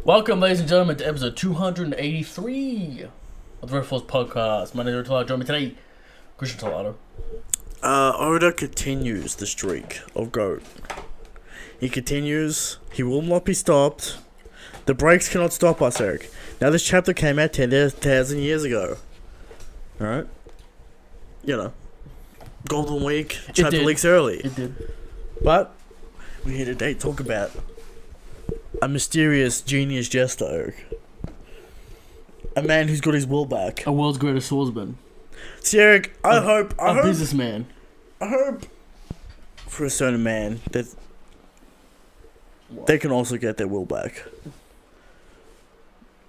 Welcome, ladies and gentlemen, to episode 283 of the Red Force Podcast. My name is Rotolado. Join me today, Christian Tolado. Oda continues the streak of GOAT. He continues. He will not be stopped. The breaks cannot stop us, Eric. Now, this chapter came out 10,000 years ago. Alright? You know. Golden Week, chapter leaks early. It did. But, we're here today to talk about a mysterious genius jester, Eric. A man who's got his will back. A world's greatest swordsman. See, Eric, I hope businessman. I hope for a certain man that they can also get their will back.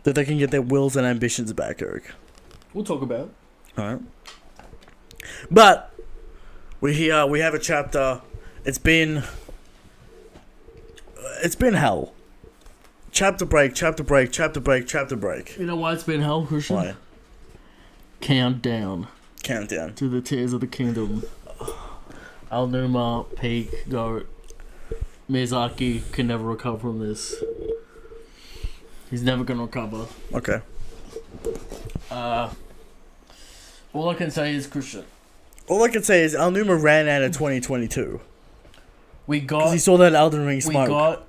That they can get their wills and ambitions back, Eric. We'll talk about it. Alright. But we have a chapter. It's been hell. Chapter break. You know why it's been hell, Christian? Why? Countdown Countdown. to the tears of the kingdom. Alnuma, Peak, Goat. Miyazaki can never recover from this. He's never gonna recover. Okay. All I can say is, Christian, All I can say is Alnuma ran out of 2022. we got. Because he saw that Elden Ring smoke.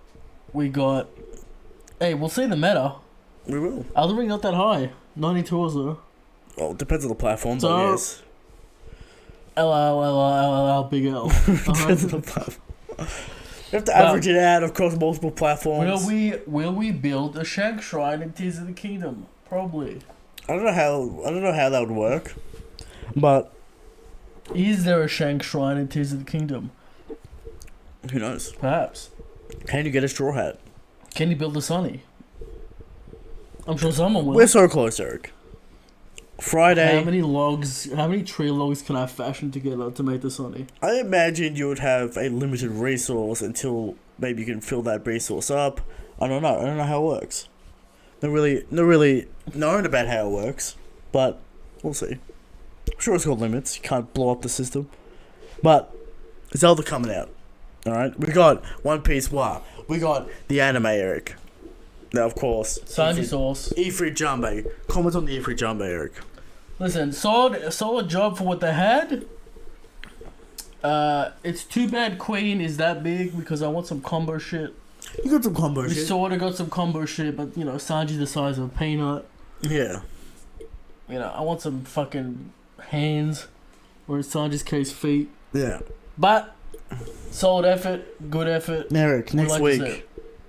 We got. Hey, we'll see the meta. We will. Elden Ring not that high. 92 or so. Well, it depends on the platforms, So- I guess. L, big L. Depends on the platform. You have to average it out across multiple platforms. Will we build a Shank Shrine in Tears of the Kingdom? Probably. I don't know how that would work. But Is there a Shank Shrine in Tears of the Kingdom? who knows? Perhaps. Can you get a straw hat? Can you build a Sunny? I'm sure someone will. We're so close, Eric. Friday. How many tree logs can I fashion together to make the Sunny? I imagine you would have a limited resource until maybe you can fill that resource up. I don't know how it works. Not really known about how it works, but we'll see. I'm sure it's got limits. You can't blow up the system. But Zelda coming out. Alright? We got One Piece Wa. We got the anime, Eric. Now, of course, Sanji Source. Ifrit Jambe. Comment on the Ifrit Jambe, Eric. Listen, solid job for what they had. It's too bad Queen is that big because I want some combo shit. You got some combo We shit. sorta got some combo shit, but you know, Sanji's the size of a peanut. Yeah. You know, I want some fucking hands, or in Sanji's case, feet. Yeah. But solid effort, good effort. Eric, next like to see week it.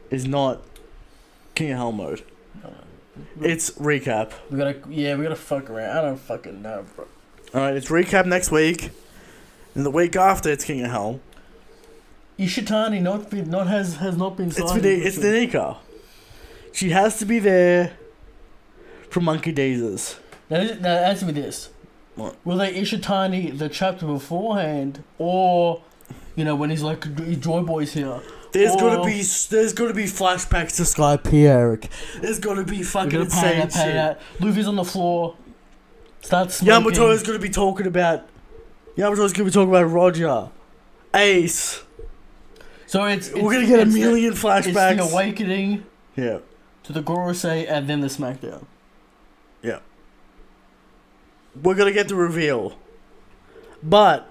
is not King of Hell mode. It's recap. We gotta fuck around. I don't fucking know, bro. Alright, it's recap next week. And the week after, it's King of Hell. Ishitani has not been signed. It's Danica. She has to be there for Monkey Days. Now answer me this. What? Will they Ishitani the chapter beforehand, or you know when he's like Joy Boy's here? There's gotta be flashbacks to Skype, Eric. There's gotta be fucking insane shit. Luffy's on the floor. Starts smoking. Yamato's gonna be talking about Roger, Ace. So we're gonna get a million flashbacks. It's the awakening. Yeah. To the Gorosei and then the Smackdown. Yeah. We're gonna get the reveal. But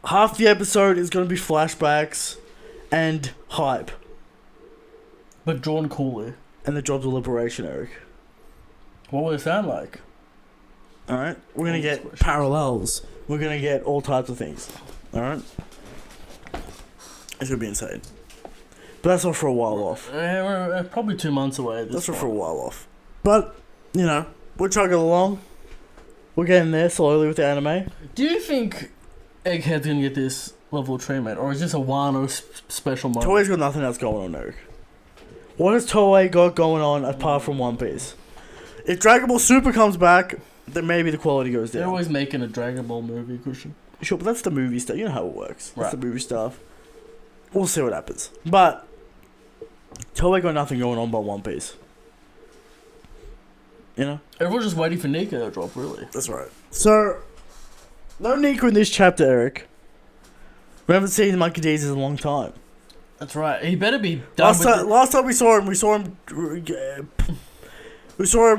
half the episode is gonna be flashbacks and hype. But drawn coolly. And the Jobs of Liberation, Eric. What will it sound like? Alright? We're gonna get parallels. We're gonna get all types of things. Alright? It's gonna be insane. But that's not for a while off. We're probably 2 months away. That's not for a while off. But, you know, we're chugging along. We're getting there slowly with the anime. Do you think Egghead's gonna get this level of treatment, or is this a Wano special moment? Toei's got nothing else going on, Eric. What has Toei got going on apart from One Piece? If Dragon Ball Super comes back, then maybe the quality goes down. They're always making a Dragon Ball movie, Christian. Sure, but that's the movie stuff. You know how it works. That's Right. the movie stuff. We'll see what happens. But Toei got nothing going on but One Piece. You know? Everyone's just waiting for Nika to drop, really. That's right. So, no Nika in this chapter, Eric. We haven't seen Monkey D's in a long time. That's right. He better be done Last time we saw him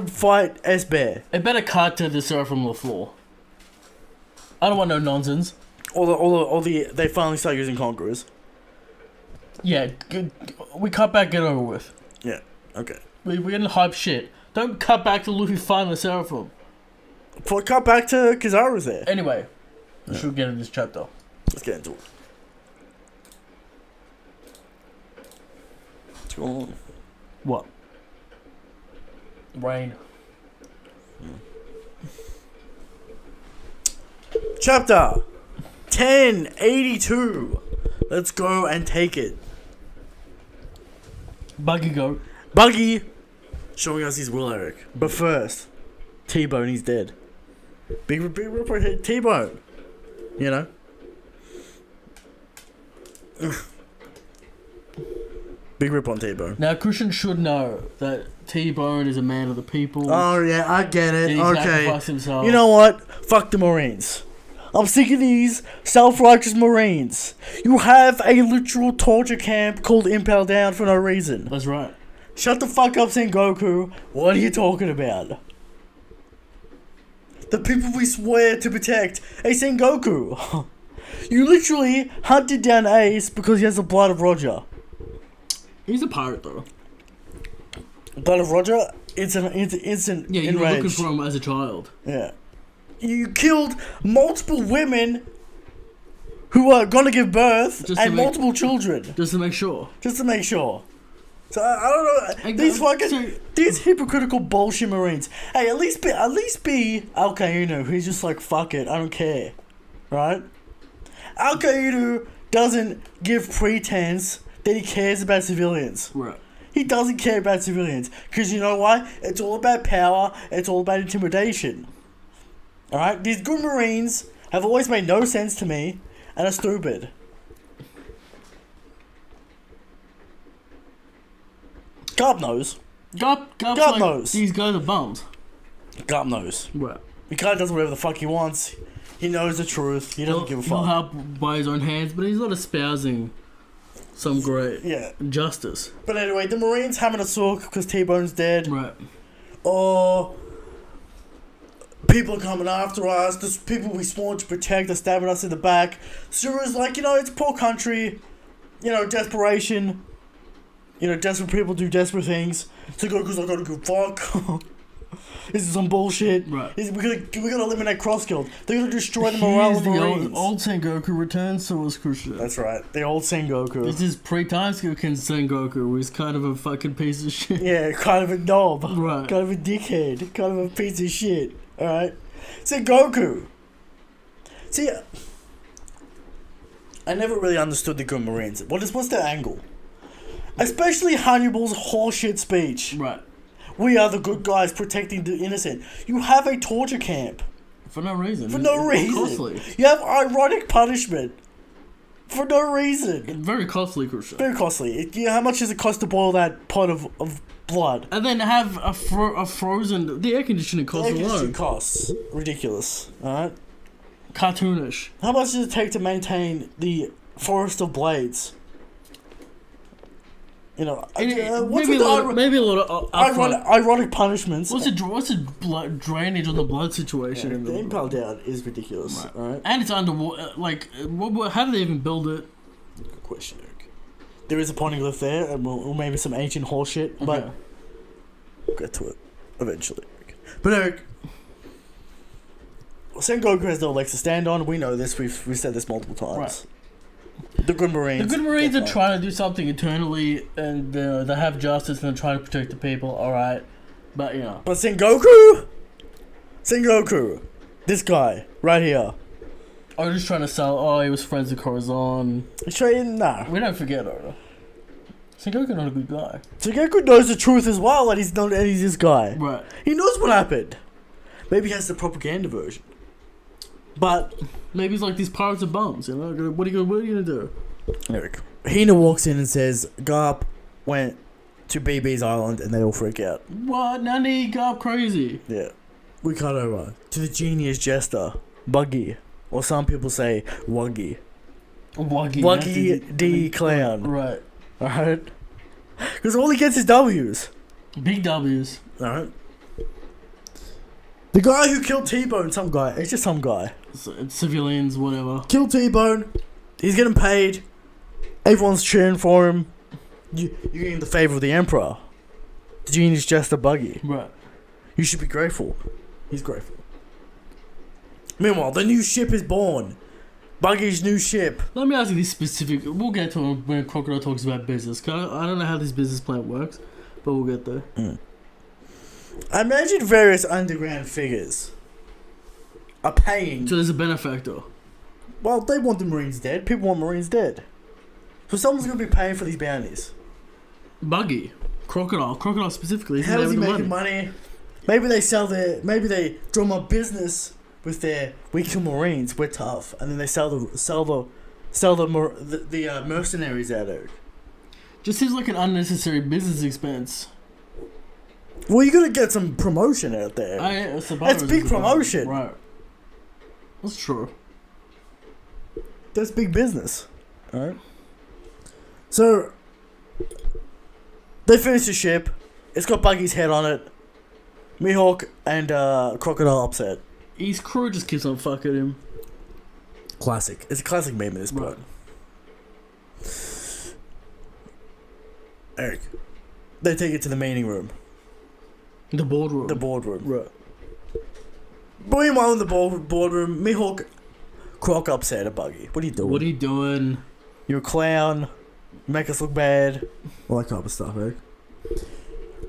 fight S-Bear. It better cut to the Seraphim LaFleur. I don't want no nonsense. They finally start using Conquerors. Yeah, we cut back, get over with. Yeah, okay. We're getting hype shit. Don't cut back to Luffy fighting the Seraphim. Cut back to Kizaru's there. Anyway, we should get into this chapter. Let's get into it. What's going on? What? Rain. Chapter 1082. Let's go and take it. Buggy goat. Buggy showing us his will, Eric. But first, T-Bone, he's dead. Big Ripper hit T-Bone. You know? Big rip on T-Bone. Now, Christian should know that T-Bone is a man of the people. Oh, yeah, I get it. He Okay. sacrificed himself. You know what? Fuck the Marines. I'm sick of these self-righteous Marines. You have a literal torture camp called Impel Down for no reason. That's right. Shut the fuck up, Sengoku. What are you talking about? The people we swear to protect. Hey, Sengoku. You literally hunted down Ace because he has the blood of Roger. He's a pirate, though. Blood of Roger? It's an instant Yeah, you were enraged. looking for him as a child. Yeah. You killed multiple women who are gonna give birth and multiple children. Just to make sure. Just to make sure. So I don't know. These hypocritical bullshit Marines. Hey, at least be Al Qaeda, who's just like, fuck it, I don't care. Right? Al Qaeda doesn't give pretense that he cares about civilians. Right. He doesn't care about civilians. Because you know why? It's all about power, it's all about intimidation. Alright? These good Marines have always made no sense to me and are stupid. God knows. God like, knows. These guys are bums. God knows. Right. He kind of does whatever the fuck he wants. He knows the truth. He doesn't give a fuck. He'll help by his own hands, but he's not espousing some great justice. But anyway, the Marines having a sook because T-Bone's dead. Right. Or people are coming after us. There's people we sworn to protect are stabbing us in the back. Suru's like, it's a poor country. Desperation. Desperate people do desperate things. So Goku's like, I don't give a fuck. This is some bullshit. Right. We gotta eliminate Cross Guild. They're gonna destroy the morale of the Marines. Old Sengoku returns, so was Crucial. That's right. The old Sengoku. This is pre-time Sengoku, who's kind of a fucking piece of shit. Yeah, kind of a knob. Right. Kind of a dickhead. Kind of a piece of shit. Alright? Sengoku. See, I never really understood the good Marines. What's their angle? Especially Hannibal's horseshit speech. Right. We are the good guys protecting the innocent. You have a torture camp. For no reason. For no reason. Costly. You have ironic punishment. For no reason. Very costly, Crucial. Very costly. How much does it cost to boil that pot of blood? And then have a frozen... The air conditioning costs alone. Air conditioning costs. Ridiculous. Alright? Cartoonish. How much does it take to maintain the Forest of Blades? Maybe a lot of ironic punishments. What's the drainage on the blood situation? Yeah, the Impel Down is ridiculous, right? And it's underwater. How do they even build it? Good question, Eric. There is a poneglyph there, and we'll maybe some ancient horse shit, but we'll get to it eventually. But Eric, Sengoku has no legs to stand on. We know this. We've said this multiple times. Right. The good Marines are trying to do something internally, and they have justice and they're trying to protect the people. All right, but But Sengoku, this guy right here. Are just trying to sell? Oh, he was friends with Corazon. Nah. We don't forget, Oda. Sengoku not a good guy. Sengoku knows the truth as well, and he's this guy. Right. He knows what happened. Maybe he has the propaganda version. But maybe he's like, these pirates are bums. What are you gonna do? Eric. Hina walks in and says Garp went to BB's island, and they all freak out. What? Nani? Garp crazy. Yeah. We cut over to the genius jester, Buggy, or some people say Wuggy. Wuggy D. Clown. Right. Alright? Because all he gets is W's. Big W's. Alright? The guy who killed T-Bone, some guy. It's just some guy. It's civilians, whatever. Killed T-Bone. He's getting paid. Everyone's cheering for him. You're getting the favor of the Emperor. The genie's just a buggy. Right. You should be grateful. He's grateful. Meanwhile, the new ship is born. Buggy's new ship. Let me ask you this specific. We'll get to it when Crocodile talks about business. 'Cause I don't know how this business plan works, but we'll get there. I imagine various underground figures are paying. So there's a benefactor. Well, they want the Marines dead. People want Marines dead. So someone's going to be paying for these bounties. Buggy. Crocodile specifically. How is he making money? Maybe they sell their. Maybe they drum up business with their. We kill Marines. We're tough, and then they sell the mercenaries out there. Just seems like an unnecessary business expense. Well, you're gonna get some promotion out there. That's big promotion. Right. That's true. That's big business. Alright. So they finish the ship. It's got Buggy's head on it. Mihawk and Crocodile upset. His crew just keeps on fucking him. Classic. It's a classic meme at this point. Eric. They take it to the meeting room. The boardroom. The boardroom. Right. Meanwhile in the boardroom, Mihawk, Croc upset at Buggy. What are you doing? What are you doing? You're a clown. You make us look bad. All that type of stuff, Eric.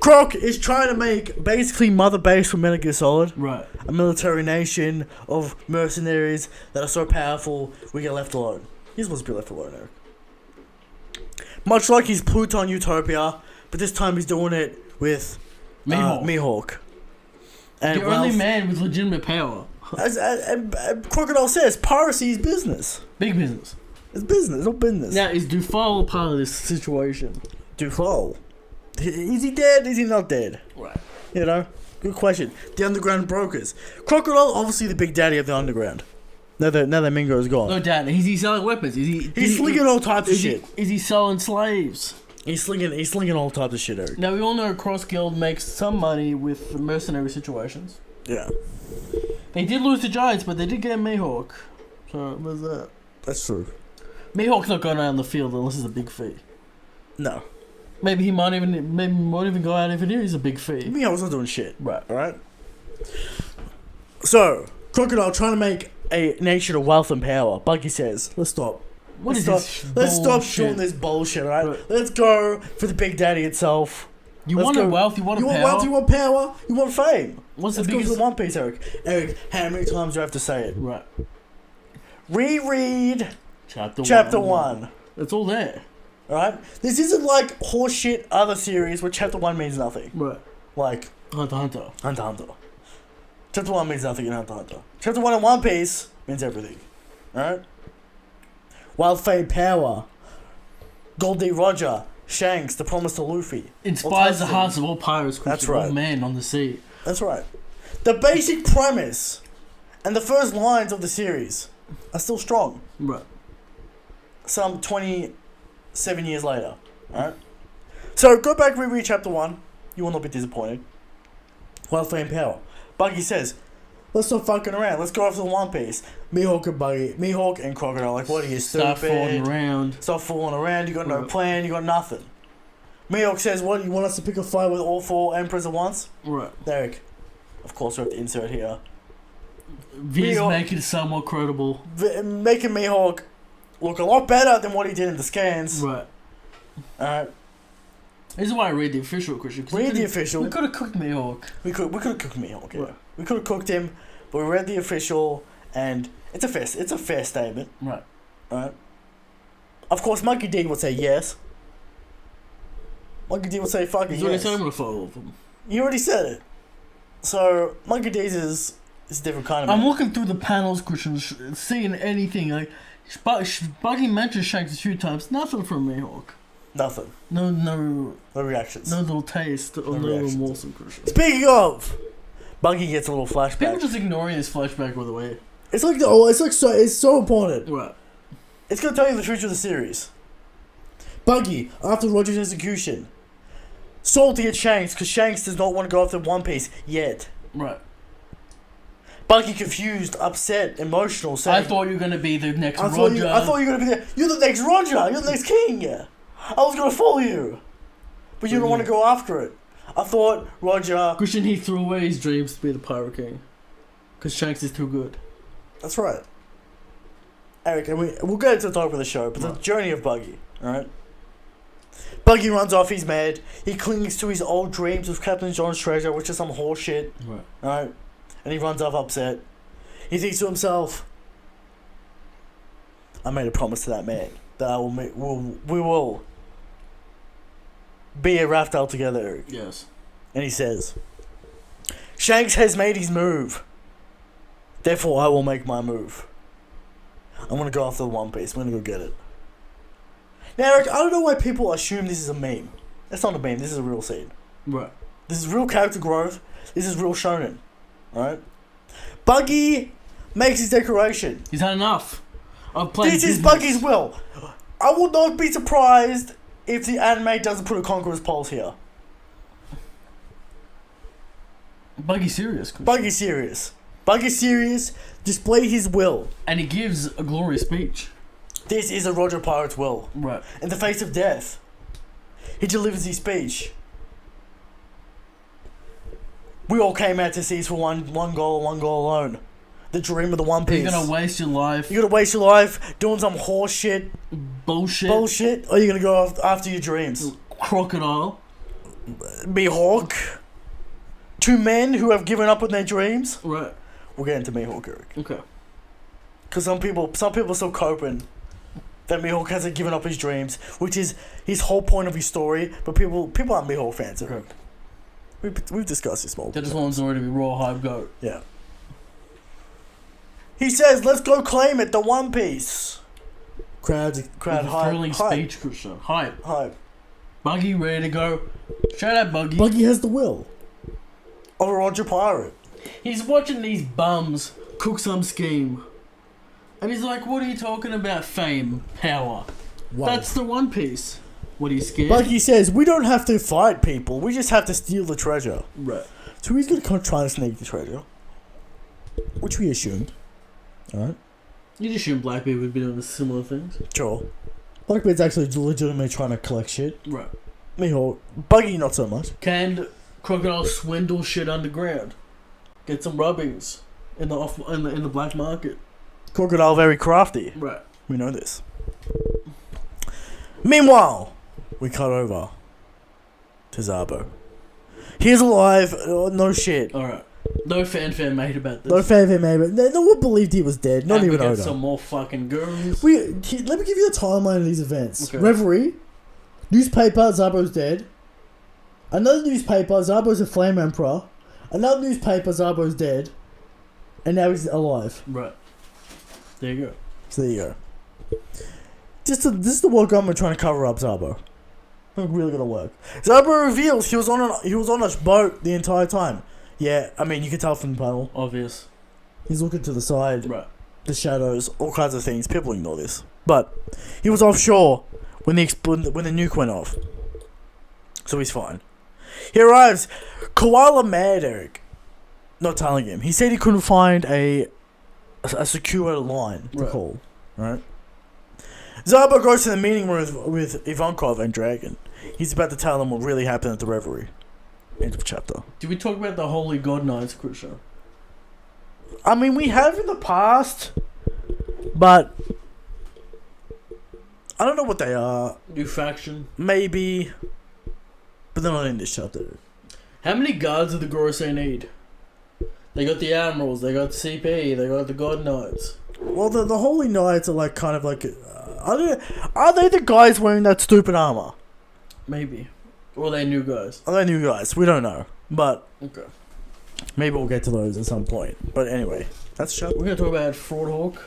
Croc is trying to make basically Mother Base for Metal Gear Solid. Right. A military nation of mercenaries that are so powerful we get left alone. He's supposed to be left alone, Eric. Much like his Pluton Utopia, but this time he's doing it with Mihawk. And the only man with legitimate power. As Crocodile says, piracy is business. Big business. It's business, all business. Now, is Dufal part of this situation? Dufal? Is he dead? Is he not dead? Right. You know? Good question. The underground brokers. Crocodile, obviously the big daddy of the underground. Now that Mingo is gone. No doubt. Is he selling weapons? He's slinging all types of shit. Is he selling slaves? He's slinging all types of shit, Eric. Now, we all know Cross Guild makes some money with mercenary situations. Yeah. They did lose to Giants, but they did get Mihawk. So, there's that. That's true. Mihawk's not going out on the field unless it's a big fee. No. Maybe he won't even go out if it is a big fee. Mihawk's not doing shit. Right. Alright? So, Crocodile trying to make a nation of wealth and power. Buggy says, let's stop. Let's stop showing this bullshit, right? Let's go for the big daddy itself. You want wealth, you want power. Wealth, you want power, you want fame. Let's go for the One Piece, Eric. Eric, how many times do I have to say it? Right. Reread Chapter 1. It's all there. Right? This isn't like horseshit other series where Chapter 1 means nothing. Right. Like Hunter. Chapter 1 means nothing in Hunter. Chapter 1 in One Piece means everything. Alright? Wild Fame Power. Gold D. Roger. Shanks, The Promise to Luffy. Inspires the hearts of all pirates. That's right. All men on the sea. That's right. The basic premise and the first lines of the series are still strong. Right. Some 27 years later. Alright? So go back, reread Chapter 1. You will not be disappointed. Wild Fame Power. Buggy says, let's stop fucking around. Let's go after the One Piece. Mihawk and Crocodile. Like, what are you, stupid? Stop fooling around. You got no plan. You got nothing. Mihawk says, what, you want us to pick a fight with all 4 emperors at once? Right. Derek, of course we have to insert here. Viz making it somewhat credible. Making Mihawk look a lot better than what he did in the scans. Right. Alright. This is why I read the official, Christian. Read the official. We could have cooked Mihawk. We could have cooked Mihawk, yeah. Right. We could have cooked him, but we read the official, and it's a fair statement. Right. Alright. Of course, Monkey D would say yes. Monkey D would say fucking yes. He's already said I'm gonna follow them. You already said it. So, Monkey D's is a different kind of man. I'm looking through the panels, Christian, seeing anything. Like, Buggy mentioned Shanks a few times. Nothing from Mihawk. Nothing. No reactions. No little taste or no little morsel, Christian. Speaking of, Buggy gets a little flashback. People just ignoring this flashback all the way. It's so important. Right. It's gonna tell you the future of the series. Buggy, after Roger's execution, salty at Shanks because Shanks does not want to go after One Piece yet. Right. Buggy confused, upset, emotional, saying, I thought you were gonna be the next Roger. I thought you were gonna be there. You're the next Roger. You're the next king. I was gonna follow you, but you don't want to go after it. I thought Roger. Christian, he threw away his dreams to be the Pirate King, because Shanks is too good. That's right. Eric, and we'll get into the top of the show, but the journey of Buggy, alright? Buggy runs off, he's mad. He clings to his old dreams of Captain John's treasure, which is some horse shit. Right. Alright? And he runs off upset. He thinks to himself, I made a promise to that man that we will be a Raftel together, Eric. Yes. And he says, Shanks has made his move. Therefore, I will make my move. I'm gonna go after the One Piece. I'm gonna go get it. Now, Eric, I don't know why people assume this is a meme. That's not a meme. This is a real scene. Right. This is real character growth. This is real shonen. Alright? Buggy makes his declaration. He's had enough. I've played This is Buggy's will. I will not be surprised if the anime doesn't put a Conqueror's Pulse here. Buggy's serious. Christian. Buggy's serious. Buggy's serious. Display his will. And he gives a glorious speech. This is a Roger Pirate's will. Right. In the face of death, he delivers his speech. We all came out to seize for one goal alone. The dream of the One Piece. You're gonna waste your life. You're gonna waste your life doing some horse shit, Bullshit. or you're gonna go after your dreams. Crocodile. Mihawk. Two men who have given up on their dreams. Right. We'll get into Mihawk, Eric. Okay. Because some people are still coping that Mihawk hasn't given up his dreams, which is his whole point of his story. But people aren't Mihawk fans, Eric. We've discussed this multiple They just times. want Zoro to be raw hype goat. Yeah. He says, "Let's go claim it, the One Piece." Crowd hype. Thrilling speech, Christian. Hype. Hype. Buggy ready to go. Shout out Buggy. Buggy has the will of a Roger Pirate. He's watching these bums cook some scheme. And he's like, what are you talking about? Fame, power. Wow. That's the One Piece. What, are you scared? Buggy says, "We don't have to fight people. We just have to steal the treasure." Right. So he's gonna try to sneak the treasure, which we assumed. Alright. You'd assume black people would be doing similar things. Sure. Blackbeard's actually legitimately trying to collect shit. Right. Mihawk. Buggy not so much. Can Crocodile swindle shit underground? Get some rubbings in the black market. Crocodile very crafty. Right. We know this. Meanwhile, we cut over to Zabo. He's alive. No shit. Alright. No fanfare made about this. No favorite man, but no one believed he was dead. Not And even we get Oda. some more fucking goons. Let me give you the timeline of these events. Okay. Reverie, newspaper, Zabo's dead. Another newspaper, Zabo's a flame emperor. Another newspaper, Zabo's dead. And now he's alive. Right. There you go. So there you go. This is the world government trying to cover up Zabo. Not really gonna work. Zabo reveals he was on a boat the entire time. Yeah, I mean you can tell from the panel. Obvious. He's looking to the side. Right. The shadows, all kinds of things. People ignore this, but he was offshore when the nuke went off, so he's fine. He arrives, Koala mad, Eric. Not telling him. He said he couldn't find a secure line to call. Right. Zabo goes to the meeting room with Ivankov and Dragon. He's about to tell them what really happened at the Reverie. End of chapter. Did we talk about the Holy God Knights, Christian? I mean, we have in the past, but I don't know what they are. New faction. Maybe, but they're not in this chapter. How many guards do the Gorosei need? They got the Admirals, they got the CP, they got the God Knights. Well, the Holy Knights are like kind of like, are they the guys wearing that stupid armor? Maybe. Or they new guys. Are they new guys? We don't know, but Okay. maybe we'll get to those at some point. But anyway, that's the chapter. We're gonna talk about Fraudhawk.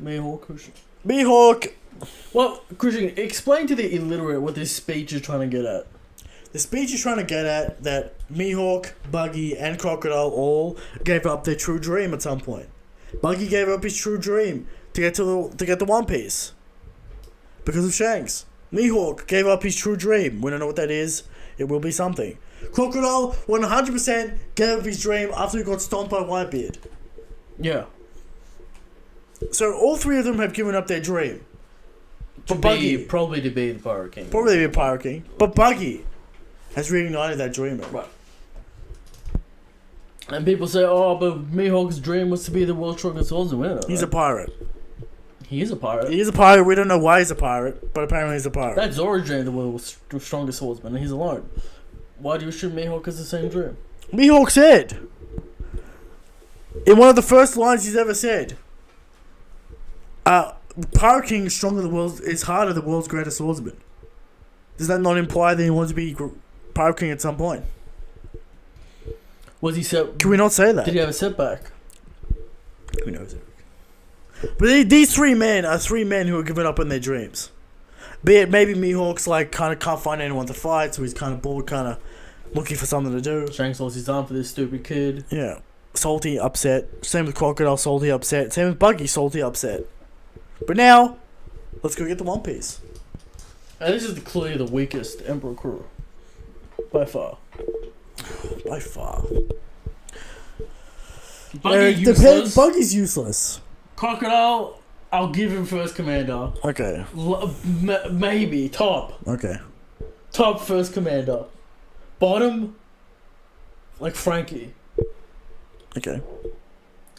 Mayhawk, Christian. Mihawk. Well, Christian, explain to the illiterate what this speech is trying to get at. The speech is trying to get at that Mihawk, Buggy, and Crocodile all gave up their true dream at some point. Buggy gave up his true dream to get the One Piece because of Shanks. Mihawk gave up his true dream. We don't know what that is. It will be something. Crocodile 100% gave up his dream after he got stomped by Whitebeard. Yeah. So all three of them have given up their dream. But Buggy, probably to be the Pirate King. probably be a Pirate King. But Buggy has reignited that dream. Right. And people say, oh, but Mihawk's dream was to be the world's strongest swordsman. He's a pirate. He is a pirate. He is a pirate. We don't know why he's a pirate, but apparently he's a pirate. That's Zoro's dream, the world's strongest swordsman, and he's alone. Why do you assume Mihawk has the same dream? Mihawk said, in one of the first lines he's ever said, Pirate King is stronger than the world's, is harder than the world's greatest swordsman. Does that not imply that he wants to be Pirate King at some point? Was he set? Can we not say that? Did he have a setback? Who knows? But these three men are three men who are giving up on their dreams. Be it maybe Mihawk's like kind of can't find anyone to fight, so he's kind of bored, kind of looking for something to do. Shanks lost his arm for this stupid kid. Yeah, salty, upset. Same with Crocodile, salty, upset. Same with Buggy, salty, upset. But now, let's go get the One Piece. And this is clearly the weakest Emperor crew, by far. By far. Buggy's useless. Crocodile, I'll give him first commander. Okay. Maybe top. Okay. Top first commander. Bottom, like Frankie. Okay.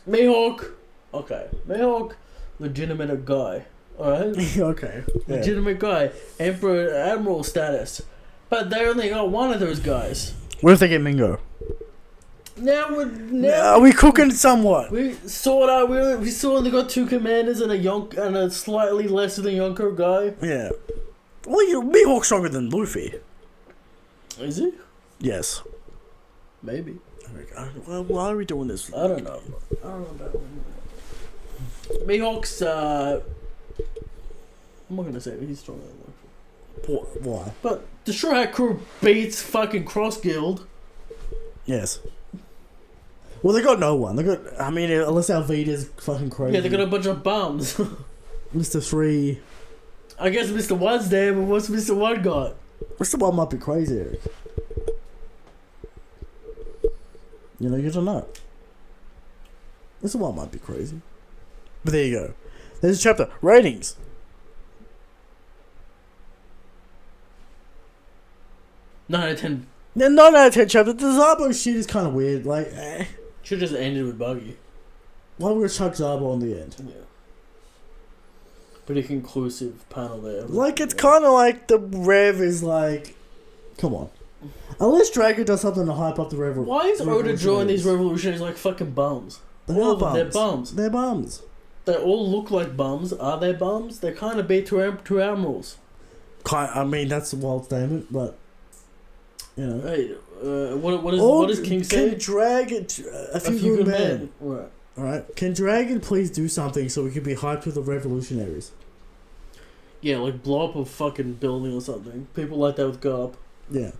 Mihawk. Okay. Mihawk, legitimate guy. Alright? Okay. Yeah. Legitimate guy. Emperor, Admiral status. But they only got one of those guys. What if they get Mingo? Now are we cooking somewhat? We sort out. We still only got two commanders and a slightly lesser than Yonko guy. Yeah. Well, Mihawk's stronger than Luffy. Is he? Yes. Maybe. Well, why are we doing this? I don't know. About Mihawk's. I'm not gonna say he's stronger than Luffy. Why? But the Straw Hat crew beats fucking Cross Guild. Yes. Well, they got no one. They got. I mean, unless Alvida's fucking crazy. Yeah, they got a bunch of bums. Mr. 3. I guess Mr. 1's there, but what's Mr. 1 got? Mr. 1 might be crazy, Eric. You don't know. Mr. 1 might be crazy. But there you go. There's a chapter. Ratings. 9 out of 10. Yeah, 9 out of 10 chapter. The Zabo shit is kind of weird. Like, Should just ended with Buggy. Why would we chuck Zabo on the end? Yeah. Pretty conclusive panel there. Like, it's kind of like the Rev is like, come on. Unless Dragon does something to hype up the Rev. Why is Oda drawing these revolutionaries like fucking bums? They're bums. They're bums. They're bums. They all look like bums. Are they bums? They kind of be two admirals. I mean, that's a wild statement, but Hey, what does King say? Can Dragon a few good men? Right. All right. Can Dragon please do something so we can be hyped with the revolutionaries? Yeah, like blow up a fucking building or something. People like that with Garp. Yeah.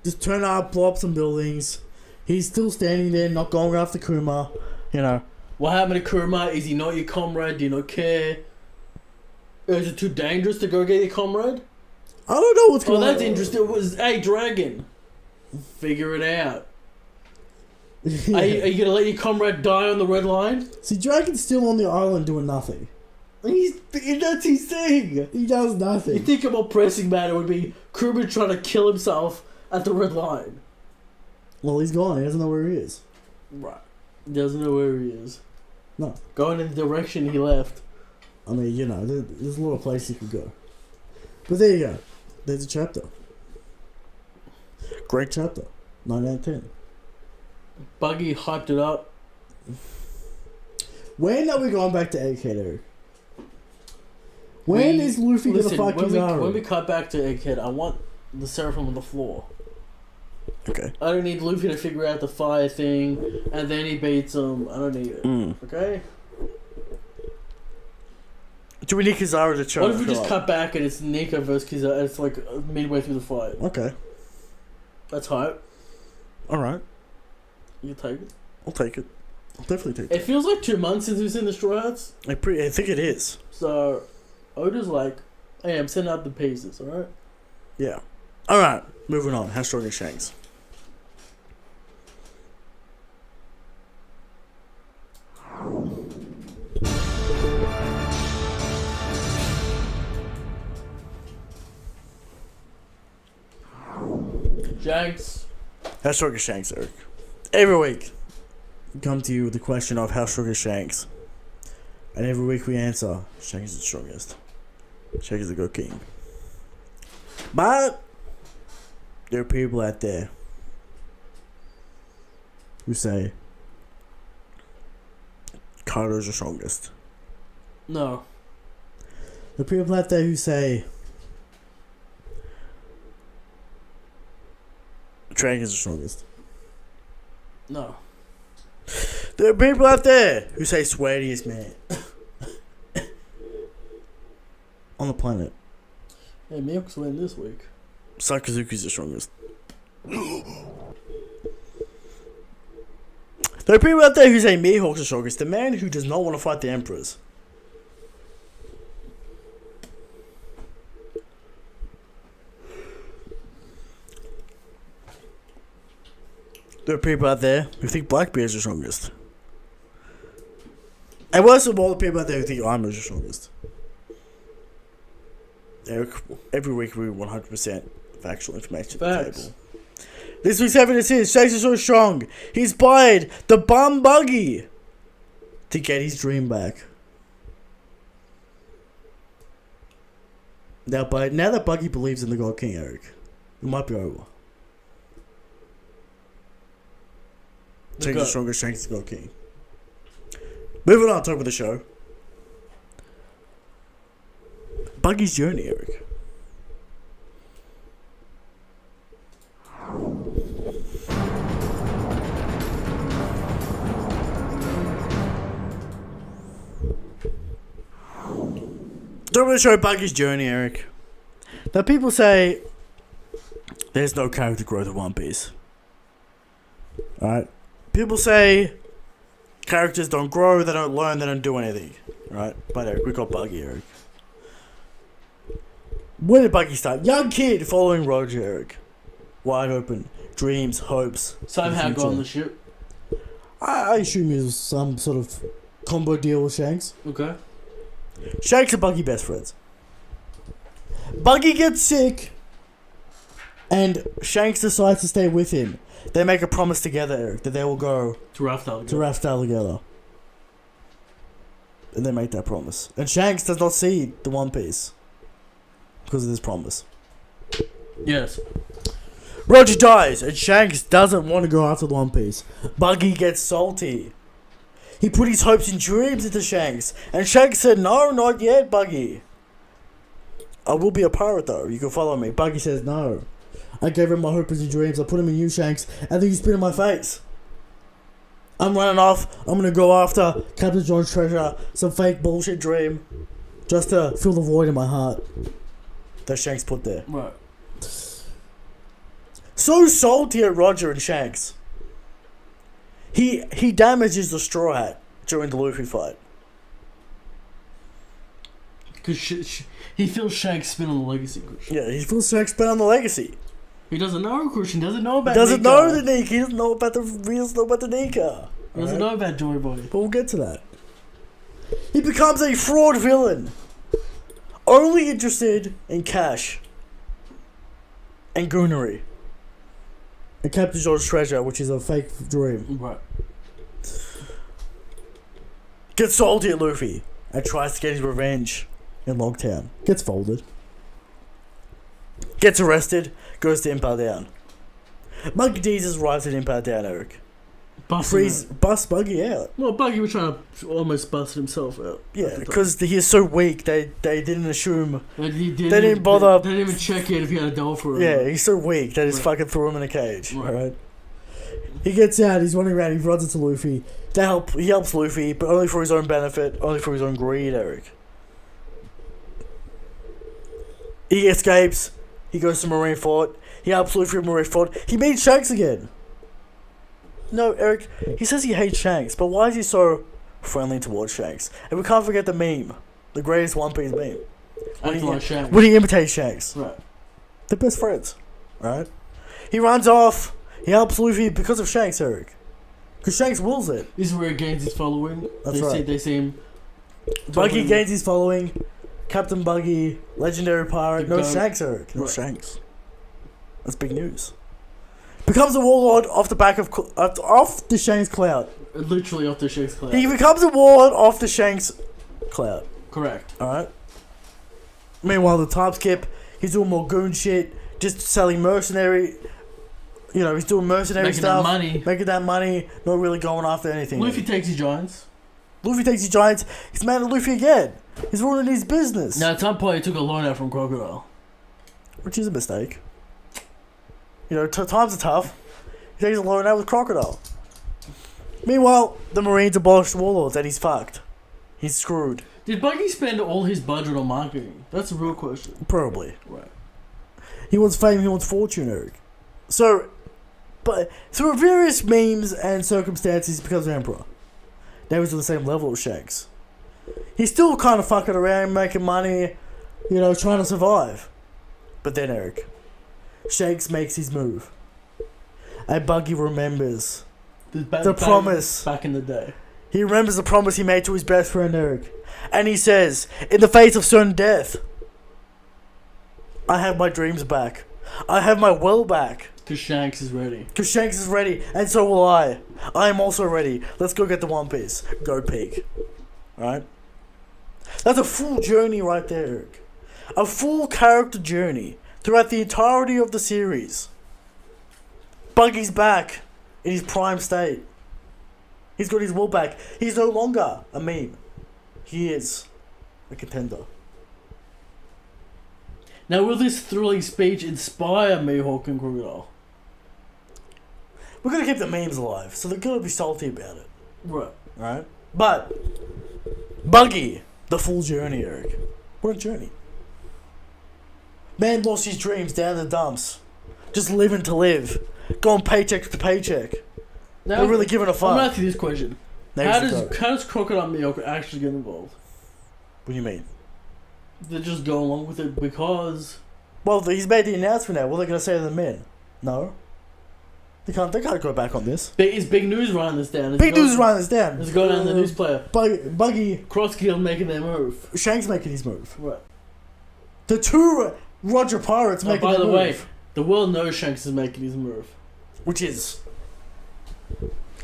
Just turn up, blow up some buildings. He's still standing there, not going after Kuma. What happened to Kurama? Is he not your comrade? Do you not care? Is it too dangerous to go get your comrade? I don't know what's going on. Oh, that's interesting. It was, hey, Dragon. Figure it out. Yeah. Are you going to let your comrade die on the red line? See, Dragon's still on the island doing nothing. That's his thing. He does nothing. You think a more pressing matter would be Kurama trying to kill himself at the red line? Well, he's gone. He doesn't know where he is. Right. He doesn't know where he is. No. Going in the direction he left. I mean, there's a lot of places you could go. But there you go. There's a chapter. Great chapter. 9 out of 10. Buggy hyped it up. When are we going back to Egghead, Eric? When is Luffy gonna fuck Kizaru? When we cut back to Egghead, I want the Seraphim on the floor. Okay. I don't need Luffy to figure out the fire thing, and then he beats him. I don't need it. Okay? Do we need Kizaru to try? What if we just cut back and it's Nika versus Kizaru, and it's like midway through the fight? Okay. That's hype. Alright. You can take it. I'll take it. I'll definitely take it. It feels like 2 months since we've seen the Straw Hats. I think it is. So, Oda's like, Hey, I'm sending out the pieces, alright? Yeah. Alright, moving on. How strong is Shanks? Shanks. How strong is Shanks, Eric? Every week, we come to you with the question of how strong is Shanks? And every week we answer, Shanks is the strongest. Shanks is the good king. But there are people out there who say Kaido's the strongest. No. There are people out there who say Dragon's the strongest. No. There are people out there who say Sweatiest man on the planet. Hey, Milk's win this week. Sakazuki's the strongest. There are people out there who say Mihawk's the strongest. The man who does not want to fight the emperors. There are people out there who think Blackbeard's the strongest. And worst of all, the people out there who think Armor's the strongest. Eric, every week we 100% factual information at the table. This week's evidence is Shanks is so strong, he's buying the bum buggy to get his dream back. Now that Buggy believes in the God King, Eric, it might be over. Shanks is stronger, Shanks is the God King. Moving on, talk about the show. Buggy's journey, Eric. Talk about the show Buggy's journey, Eric. Now people say there's no character growth in One Piece. Alright? People say characters don't grow, they don't learn, they don't do anything. Right? But Eric, we got Buggy, Eric. Where did Buggy start? Young kid following Roger, Eric. Wide open. Dreams, hopes. Somehow got on the ship. I assume it was some sort of combo deal with Shanks. Okay. Shanks and Buggy best friends. Buggy gets sick, and Shanks decides to stay with him. They make a promise together, Eric, that they will go To Raftal together. And they make that promise. And Shanks does not see the One Piece because of this promise. Yes. Roger dies, and Shanks doesn't want to go after the One Piece. Buggy gets salty. He put his hopes and dreams into Shanks, and Shanks said, "No, not yet, Buggy. I will be a pirate though, you can follow me." Buggy says, "No. I gave him my hopes and dreams, I put him in you, Shanks, and then you spit in my face. I'm running off, I'm gonna go after Captain John's treasure, some fake bullshit dream, just to fill the void in my heart that Shanks put there." Right. So salty at Roger and Shanks. He damages the Straw Hat during the Luffy fight. Because he feels Shanks spin on the legacy, Christian. Yeah, he feels Shanks spent on the legacy. He doesn't know, Christian. Doesn't know about He doesn't Nika. know the Nika. He doesn't know about the Nika. He doesn't know about Joy Boy. But we'll get to that. He becomes a fraud villain. Only interested in cash. And goonery. And Captain John's treasure, which is a fake dream. Right. Gets salty at Luffy. And tries to get his revenge in Logtown. Gets folded. Gets arrested. Goes to Impel Down. Monkey Jesus arrives at Impel Down, Eric. Bust Buggy out. Well, Buggy was trying to almost bust himself out. Yeah, because he is so weak, they didn't assume. They didn't bother. They didn't even check in if he had a doll for him. Yeah, he's so weak, they just fucking threw him in a cage. Right. He gets out, he's running around, he runs into Luffy. He helps Luffy, but only for his own benefit, only for his own greed, Eric. He escapes, he goes to Marineford, he helps Luffy at Marineford, he meets Shanks again. No, Eric, he says he hates Shanks, but why is he so friendly towards Shanks? And we can't forget the meme, the greatest One Piece meme. Acting like Shanks. When he imitates Shanks. Right. They're best friends, right? He runs off. He helps Luffy because of Shanks, Eric. Because Shanks wills it. This is where he gains his following. That's right. They see him. Buggy gains his following. Captain Buggy, legendary pirate. No Shanks, Eric. No Shanks. That's big news. Becomes a warlord off the back of off the Shanks cloud. Literally off the Shanks cloud. He becomes a warlord off the Shanks cloud. Correct. All right. Meanwhile, the time skip. He's doing more goon shit. Just selling mercenary. You know, he's doing mercenary stuff. Making that money. Not really going after anything. Luffy takes his giants. He's mad at Luffy again. He's ruining his business. Now, at some point, he took a loan out from Crocodile. Which is a mistake. You know, times are tough. He takes a loan out with Crocodile. Meanwhile, the Marines abolished warlords and he's fucked. He's screwed. Did Buggy spend all his budget on marketing? That's a real question. Probably. Right. He wants fame, he wants fortune, Eric. So, but through various memes and circumstances, he becomes Emperor. Now he's on the same level as Shanks. He's still kind of fucking around, making money, you know, trying to survive. But then, Eric, Shanks makes his move. And Buggy remembers the promise. Back in the day. He remembers the promise he made to his best friend, Eric. And he says, in the face of certain death, I have my dreams back. I have my will back. Because Shanks is ready. And so will I. I am also ready. Let's go get the One Piece. Go Pig. Alright? That's a full journey right there, Eric. A full character journey throughout the entirety of the series. Buggy's back in his prime state. He's got his will back. He's no longer a meme. He is a contender. Now, will this thrilling speech inspire Mihawk and Crocodile? We're gonna keep the memes alive, so they're gonna be salty about it. Right. But Buggy, the full journey, Eric. What a journey. Man lost his dreams down the dumps. Just living to live. Going paycheck to paycheck. Now, Not really giving a fuck. I'm gonna ask you this question. How does Crocodile and Mihawk actually get involved? What do you mean? They just go along with it because... Well, he's made the announcement now. What are they gonna say to the men? No. They can't go back on this. Is Big News running this down? Big News is running this down. It's going down the news player. Buggy. Crossguild making their move. Shanks making his move. Right. The two Roger Pirates making their move. By the way, the world knows Shanks is making his move. Which is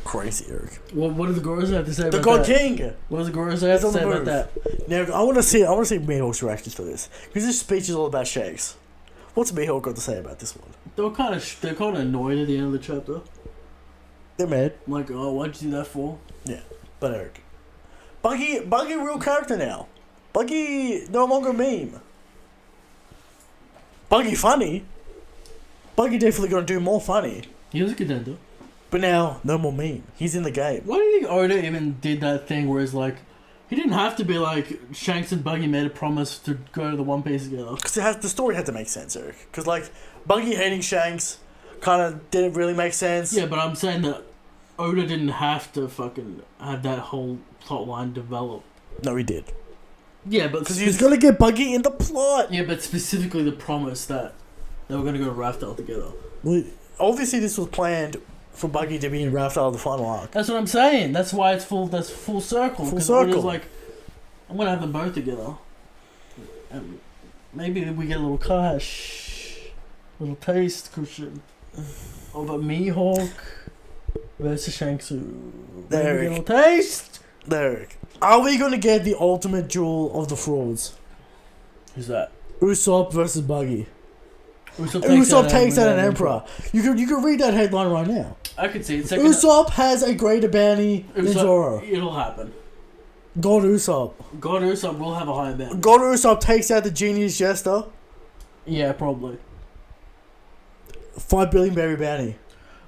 crazy, Eric. Well, what do the Goros have to say about that? The God King! What does the Goros have to say about that? Now, I want to see Mihawk's reactions to this. Because this speech is all about Shanks. What's Mihawk got to say about this one? They're kind of annoyed at the end of the chapter. They're mad. Like, oh, what'd you do that for? Yeah, but Eric. Buggy real character now. Buggy no longer meme. Buggy funny. Buggy definitely gonna do more funny. He was a contender. But now, no more meme. He's in the game. Why do you think Oda even did that thing where it's like, he didn't have to be like, Shanks and Buggy made a promise to go to the One Piece together? Because the story had to make sense, Eric. Because, like, Buggy hating Shanks kind of didn't really make sense. Yeah, but I'm saying that Oda didn't have to fucking have that whole plot line develop. No, he did. Yeah, but... Because he was going to get Buggy in the plot. Yeah, but specifically the promise that they were going to go to Raftel together. Well, obviously this was planned for Buggy to be in Raftel the final arc. That's what I'm saying. That's why it's that's full circle. Full circle. Oda's like, I'm going to have them both together. And maybe we get a little cash. A little taste cushion. Of a Mihawk versus Shanksu. There. A little taste. There. Are we going to get the ultimate duel of the frauds? Who's that? Usopp versus Buggy. Usopp takes out an Emperor. You can read that headline right now. I can see it. Usopp has a greater bounty than Zoro. It'll happen. God Usopp. God Usopp will have a higher bounty. God Usopp takes out the Genius Jester. Yeah, probably. 5 billion berry bounty.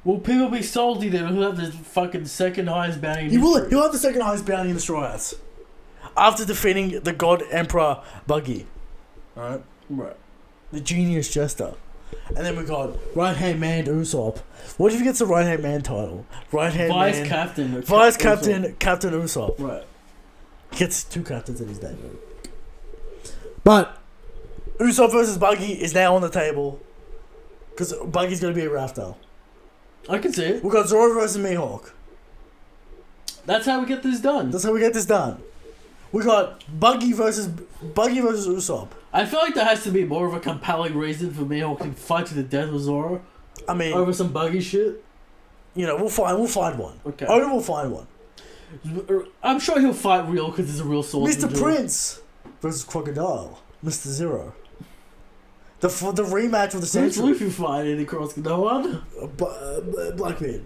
Will people be salty then? He'll have the fucking second highest bounty in history. He'll have the second highest bounty in the Straw Hats. After defeating the God Emperor Buggy. Alright? Right. The Genius Jester. And then we got Right Hand Man Usopp. What if he gets the Right Hand Man title? Right Hand Man. Vice Captain. Captain Usopp. Right. He gets 2 captains in his name. But Usopp versus Buggy is now on the table. Because Buggy's going to be a Rafter. I can see it. We've got Zoro versus Mihawk. That's how we get this done. That's how we get this done. We got Buggy versus Usopp. I feel like there has to be more of a compelling reason for Mihawk to fight to the death with Zoro. I mean, over some Buggy shit. You know, we'll find one. Okay. Oda will find one. I'm sure he'll fight real because he's a real swordsman. Mr. Prince versus Crocodile. Mr. Zero. The rematch with the Who's Century. Luffy fighting across no one? Blackbeard.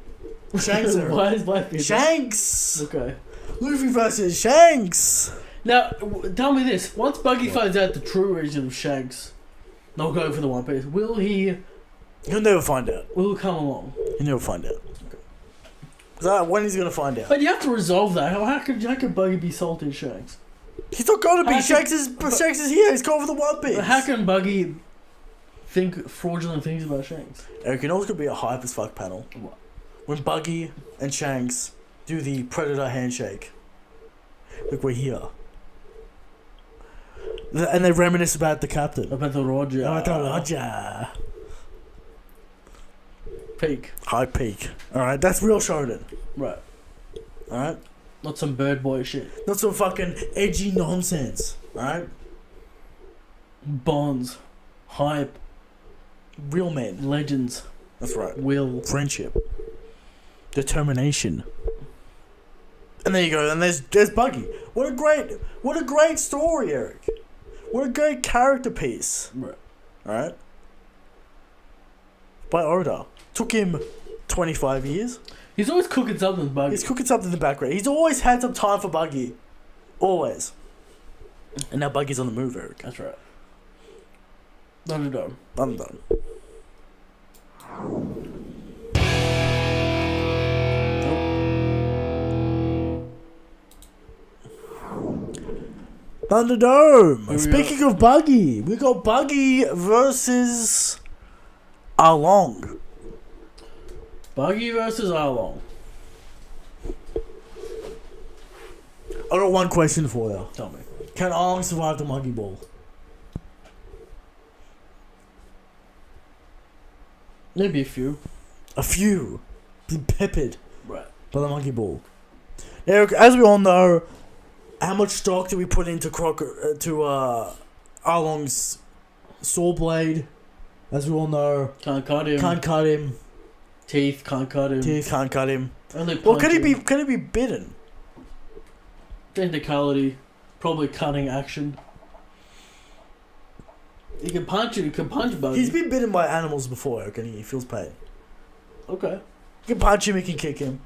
Shanks. Why is Blackbeard? Shanks. Okay. Luffy versus Shanks. Now, tell me this. Once Buggy finds out the true reason of Shanks not going for the One Piece, will he... He'll never find out. Will he come along? He'll never find out. Because when he's going to find out? But you have to resolve that. How could Buggy be salty at Shanks? He's not going to be. Shanks is here. He's going for the One Piece. But how can Buggy think fraudulent things about Shanks? Eric, you know what's going to be a hype as fuck panel? What? When Buggy and Shanks do the Predator handshake. Look, we're here. And they reminisce about the captain. About the Roger. About the Roger. Peak. High peak. Alright, that's real Shonen. Right. Alright? Not some bird boy shit. Not some fucking edgy nonsense. Alright? Bonds. Hype. Real men. Legends. That's right. Will. Friendship. Determination. And there you go. And there's Buggy. What a great story, Eric. What a great character piece. Right. Alright? By Oda. Took him 25 years. He's always cooking something, Buggy. He's cooking something in the background. He's always had some time for Buggy. Always. And now Buggy's on the move, Eric. That's right. I'm done. I'm done. Thunderdome. Speaking of Buggy, we got Buggy versus Arlong. Buggy versus Arlong. I got one question for you. Tell me. Can Arlong survive the Monkey Ball? Maybe a few. A few. Be peppered Right. by the Monkey Ball. Now, as we all know, how much stock do we put into Arlong's saw blade? As we all know, Can't cut him. can't cut him. Teeth can't cut him. Teeth can't cut him. Only Well, can he punching. be? Can he be bitten? Technicality. Probably cutting action. He can punch it. He can punch Buggy. He's been bitten by animals before, Eric, and he feels pain. Okay. You can punch him. You can kick him.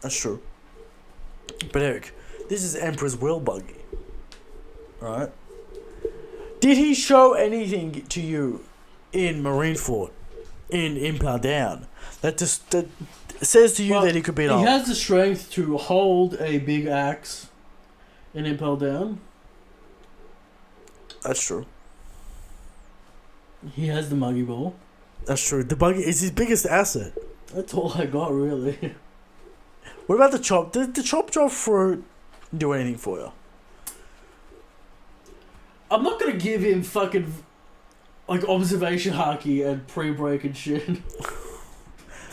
That's true. But Eric, this is Emperor's Will Buggy. Alright? Did he show anything to you in Marineford, in Impel Down, that says to you that he could beat He Arlong? has the strength to hold a big axe and impel down. That's true. He has the Muggy Ball. That's true. The Buggy is his biggest asset. That's all I got, really. What about the chop? Did the chop fruit do anything for you? I'm not gonna give him fucking like observation haki and pre-break and shit.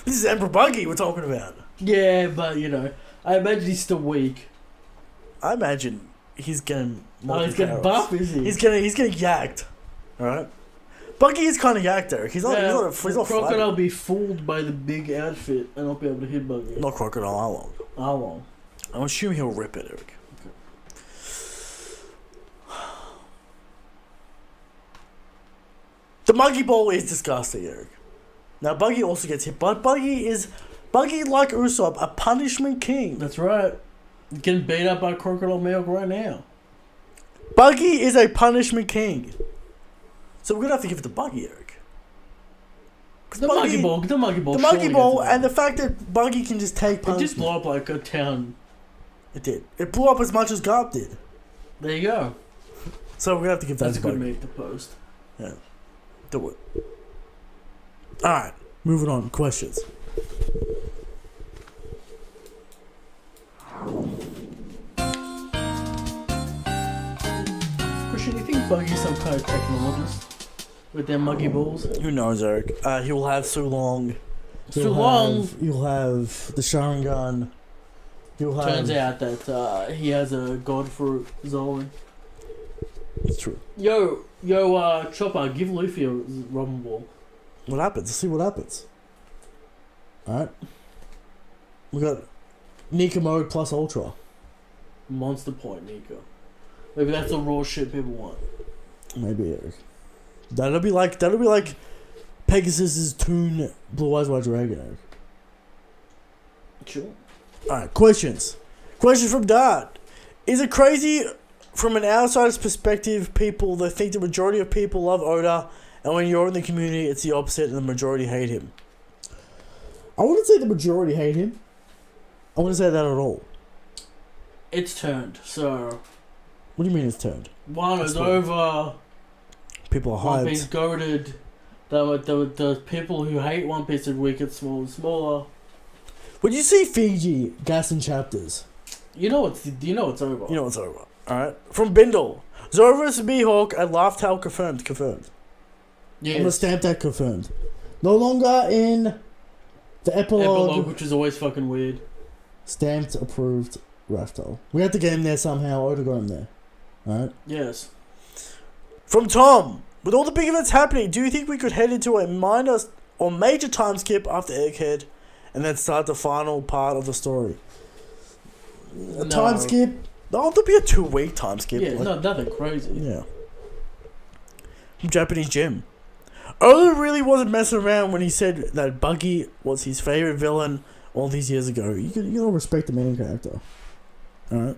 This is Emperor Buggy we're talking about. Yeah, but you know, I imagine he's still weak. I imagine he's getting He's getting buff, is he? He's getting yacked. Alright? Buggy is kind of yacked, Eric. He's not Crocodile flat. be fooled by the big outfit and not be able to hit Buggy. Not Crocodile, Arlong. How long? I'm assuming he'll rip it, Eric. Okay. The Monkey Ball is disgusting, Eric. Now, Buggy also gets hit, but Buggy, like Usopp, a punishment king. That's right. He's getting beat up by Crocodile Milk right now. Buggy is a punishment king. So we're going to have to give it to Buggy, Eric. The Monkey Ball. The Monkey Ball, and the fact that Buggy can just take punishment. It just blew up like a town. It did. It blew up as much as Garp did. There you go. So we're going to have to give that That's a to good Buggy. meme to post. Yeah. Do it. Alright, moving on. Questions. Christian, you think Buggy's some kind no technologists with their muggy balls. Who knows, Eric? He'll have Sulong. You'll have the Sharingan. Turns out that he has a god fruit Zolan. It's true. Yo, Chopper, give Luffy a Robin Ball. What happens? Let's see what happens. Alright. We got Nika mode plus Ultra. Monster Point, Nico. Maybe that's the raw shit people want. Maybe, Eric. That'll be like Pegasus's Toon Blue Eyes White Dragon, Eric. Sure. Alright, questions. Question from Dart. Is it crazy from an outsider's perspective, people that think the majority of people love Oda, and when you're in the community, it's the opposite and the majority hate him? I wouldn't say the majority hate him. I wouldn't say that at all. It's turned, so... What do you mean it's turned? One is over... People are One hyped. Piece goated. The people who hate One Piece are weaker, smaller and smaller. When you see Fiji gassing chapters, you know it's over. You know it's over. Alright. From Bindle. Zoro vs. Mihawk and Laugh Tale confirmed. Yes. I'm gonna stamp that confirmed. No longer in the epilogue. Which is always fucking weird. Stamped, approved, Raftel. We had to get him there somehow. Oda got him there. Alright. Yes. From Tom. With all the big events happening, do you think we could head into a minor or major time skip after Egghead and then start the final part of the story? A time skip? No, there'll be a 2-week time skip. Yeah, nothing crazy. Yeah. From Japanese Jim. Oda really wasn't messing around when he said that Buggy was his favourite villain all these years ago. You gotta respect the main character. Alright.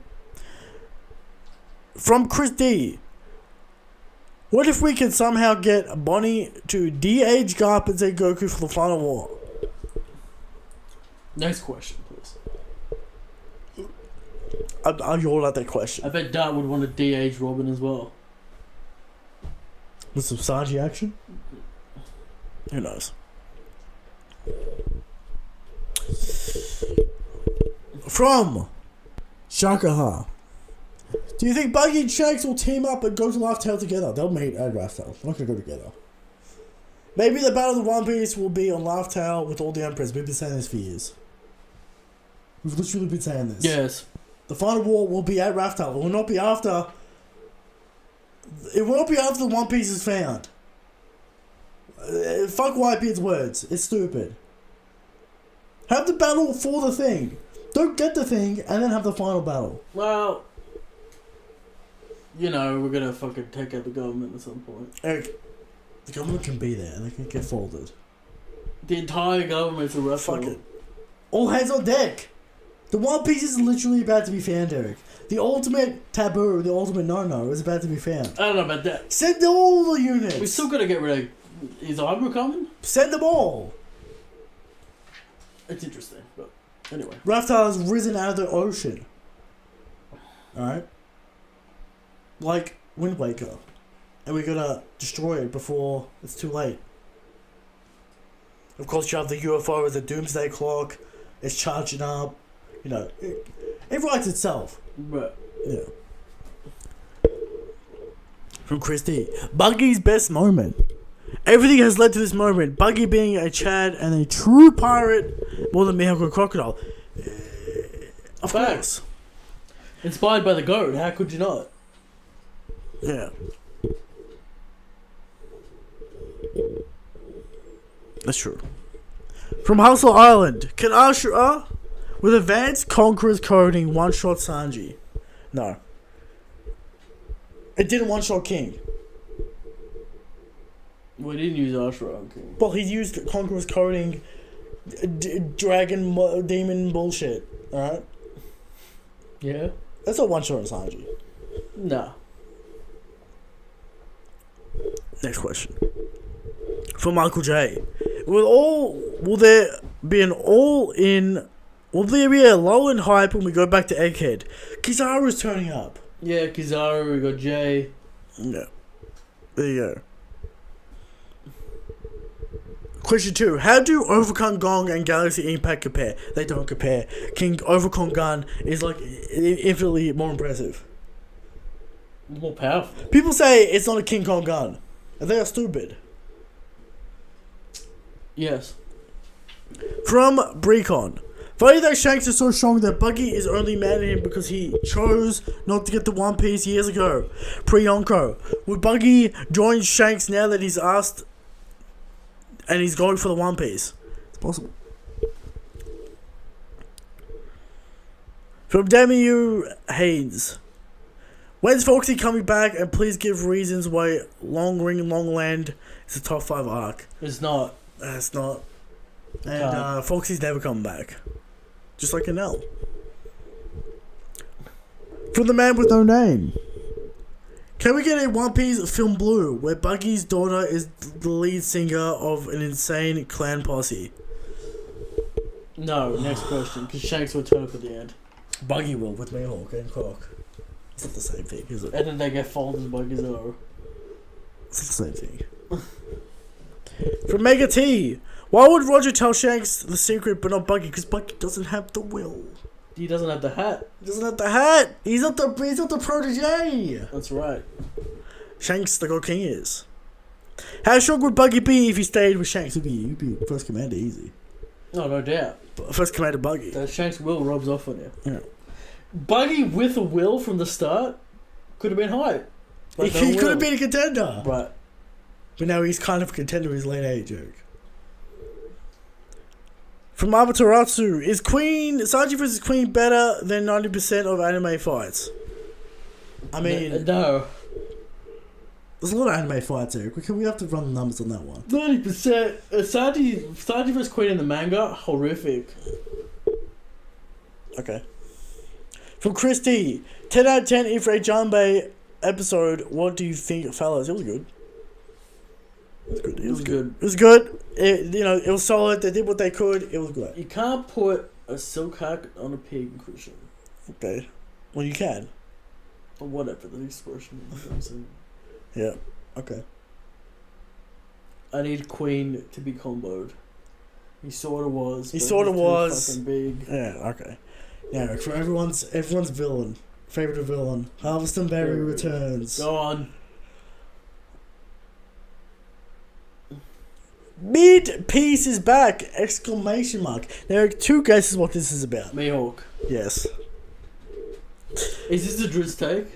From Chris D. What if we can somehow get Bonnie to de-age Garp and say Goku for the final war? Next question, please. I'll all out that question. I bet Dart would want to de-age Robin as well. With some Sanji action? Who knows? From Shakaha. Do you think Buggy and Shanks will team up and go to Laugh Tale together? They'll meet at Laugh Tale. They're not going to go together. Maybe the Battle of One Piece will be on Laugh Tale with all the Emperors. We've been saying this for years. We've literally been saying this. Yes. The final war will be at Raftel. It will not be after. It will not be after the One Piece is found. Fuck Whitebeard's words. It's stupid. Have the battle for the thing. Don't get the thing and then have the final battle. Well, we're gonna fucking take out the government at some point. Eric, the government can be there and they can get folded. The entire government's a wrestler. Fuck it. All hands on deck. The One Piece is literally about to be found, Eric. The ultimate taboo, the ultimate no-no is about to be found. I don't know about that. Send all the units. We still gotta get rid of... Is Ibra coming? Send them all. It's interesting, but anyway. Raftel has risen out of the ocean. Alright? Like Wind Waker. And we gotta destroy it before it's too late. Of course, you have the UFO as the Doomsday Clock. It's charging up. It writes itself. But yeah. From Christy. Buggy's best moment. Everything has led to this moment. Buggy being a Chad and a true pirate more than Mihawk and Crocodile. Of course. Inspired by the goat, how could you not? Yeah. That's true. From Hustle Island. Can Ashura with advanced Conqueror's coding one-shot Sanji? No. It didn't one-shot King. We didn't use Ashura on King. Well, he used Conqueror's coding dragon demon bullshit. Alright? Yeah? That's not one-shot on Sanji. Nah. Next question. From Michael J. Will there be a lull in hype when we go back to Egghead? Kizaru's turning up. Yeah, Kizaru, we got Jay. Yeah. There you go. Question 2. How do Overcon Gong and Galaxy Impact compare? They don't compare. King Overcon Gun is like infinitely more impressive. More powerful. People say it's not a King Kong gun, and they are stupid. Yes. From Brecon. Funny that Shanks is so strong that Buggy is only mad at him because he chose not to get the One Piece years ago. Pre-Yonko. Would Buggy join Shanks now that he's asked and he's going for the One Piece? It's possible. From W. Haynes. When's Foxy coming back, and please give reasons why Long Ring Long Land is a top 5 arc. It's not. It's not. And Foxy's never coming back. Just like an L. From the man with no name. Can we get a One Piece film Blue where Buggy's daughter is the lead singer of an insane clan posse? No, next question. Because Shanks will turn up at the end. Buggy will with Mihawk and Croc. It's not the same thing, is it? And then they get folded by Gizmo. It's not the same thing. From Mega T. Why would Roger tell Shanks the secret but not Buggy? Because Buggy doesn't have the will. He doesn't have the hat. He doesn't have the hat. He's not the protege. That's right. Shanks, the God King, is. How strong would Buggy be if he stayed with Shanks? He'd be first commander easy. No doubt. First commander Buggy. That Shanks' will rubs off on you. Yeah. Buggy with a will from the start could have been hype. He could have been a contender. Right. But now he's kind of a contender in his late age, joke. From Amaterasu, is Sanji vs. Queen better than 90% of anime fights? I mean, no. There's a lot of anime fights, Eric. We have to run the numbers on that one. 90%. Sanji vs. Queen in the manga, horrific. Okay. From Christy, 10 out of 10 if a Janbei episode. What do you think, fellas? It was good. It was good. It was good. It was solid. They did what they could. It was good. You can't put a silk hat on a pig, Christian. Okay. Well, you can. Or whatever the expression is. Yeah. Okay. I need Queen to be comboed. He sort of was. He sort of was. Fucking big. Yeah. Okay. Yeah. For everyone's villain, favorite villain, Harveston Berry returns. Go on. Mid-piece is back! Exclamation mark. There are 2 guesses what this is about. Mihawk. Yes. Is this the Driz take?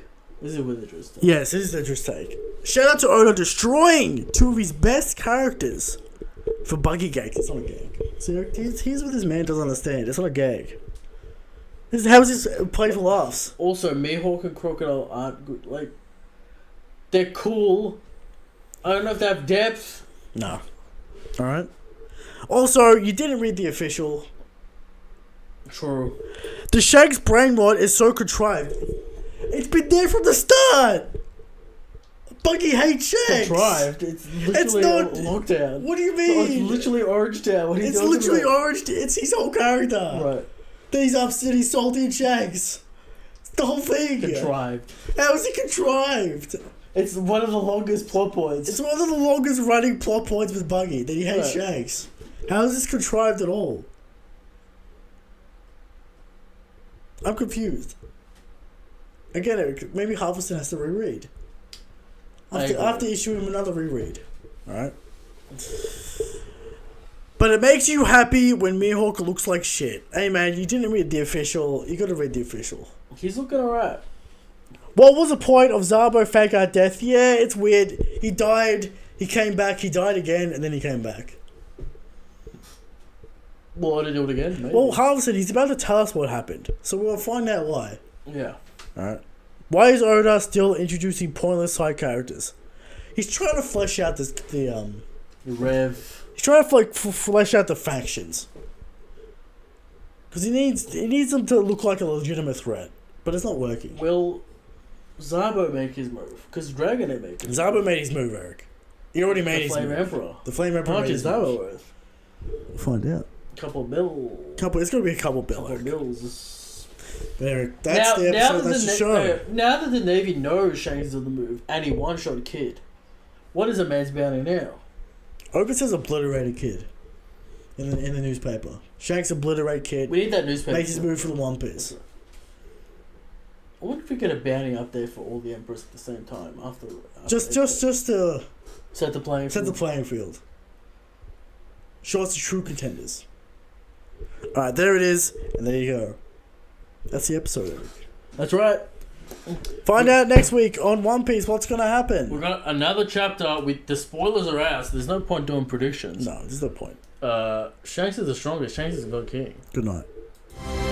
This is with the Driz take. Yes, this is the Driz take. Shout out to Oda destroying 2 of his best characters for buggy gags. It's not a gag. See, here's what this man doesn't understand. It's not a gag. How is this play for laughs? Also, Mihawk and Crocodile aren't good. Like, they're cool. I don't know if they have depth. No. Alright. Also, you didn't read the official. True. The Shanks brain mod is so contrived. It's been there from the start. Buggy hates Shanks. Contrived. It's literally not lockdown. What do you mean? It's literally Orange Town. What are you It's talking literally about? Orange. It's his whole character. Right. That he's upset. He's salty and Shanks. It's the whole thing. Contrived. How is it contrived? It's one of the longest plot points. It's one of the longest running plot points with Buggy that he hates Right. Shanks. How is this contrived at all? I'm confused. Again, Eric, maybe Harveston has to reread. I have to issue him another reread. Alright? But it makes you happy when Mihawk looks like shit. Hey man, you didn't read the official. You gotta read the official. He's looking alright. What was the point of Zabo fake out death? Yeah, it's weird. He died, he came back, he died again, and then he came back. Well, to do it again, maybe. Well, Harveston, he's about to tell us what happened. So we'll find out why. Yeah. Alright. Why is Oda still introducing pointless side characters? He's trying to flesh out the Rev. He's trying to flesh out the factions. Because he needs them to look like a legitimate threat. But it's not working. Will Zabo make his move? Because Dragon didn't make his Zabo made his move, Eric. He already made his Flame move. Emperor. The Flame Emperor How much made is his Zabo move. worth? We'll find out. Couple mil. It's going to be a couple bill, Couple Eric. mils. Eric, that's the episode, that's the show. Now that the Navy knows Shanks is on the move, and he one-shot Kid, what is a man's bounty now? Oga says obliterated Kid. In the newspaper. Shanks obliterate Kid. We need that newspaper. Makes his move for the One Piece. wonder if we get a bounty up there for all the emperors at the same time after Just to set the playing set field. the playing field. Show us the true contenders. Alright, there it is, and there you go. That's the episode, Eric. That's right. Find out next week on One Piece what's gonna happen. We've got another chapter with the spoilers are out, so there's no point doing predictions. No, there's no point. Shanks is the strongest. Shanks is the god king. Good night.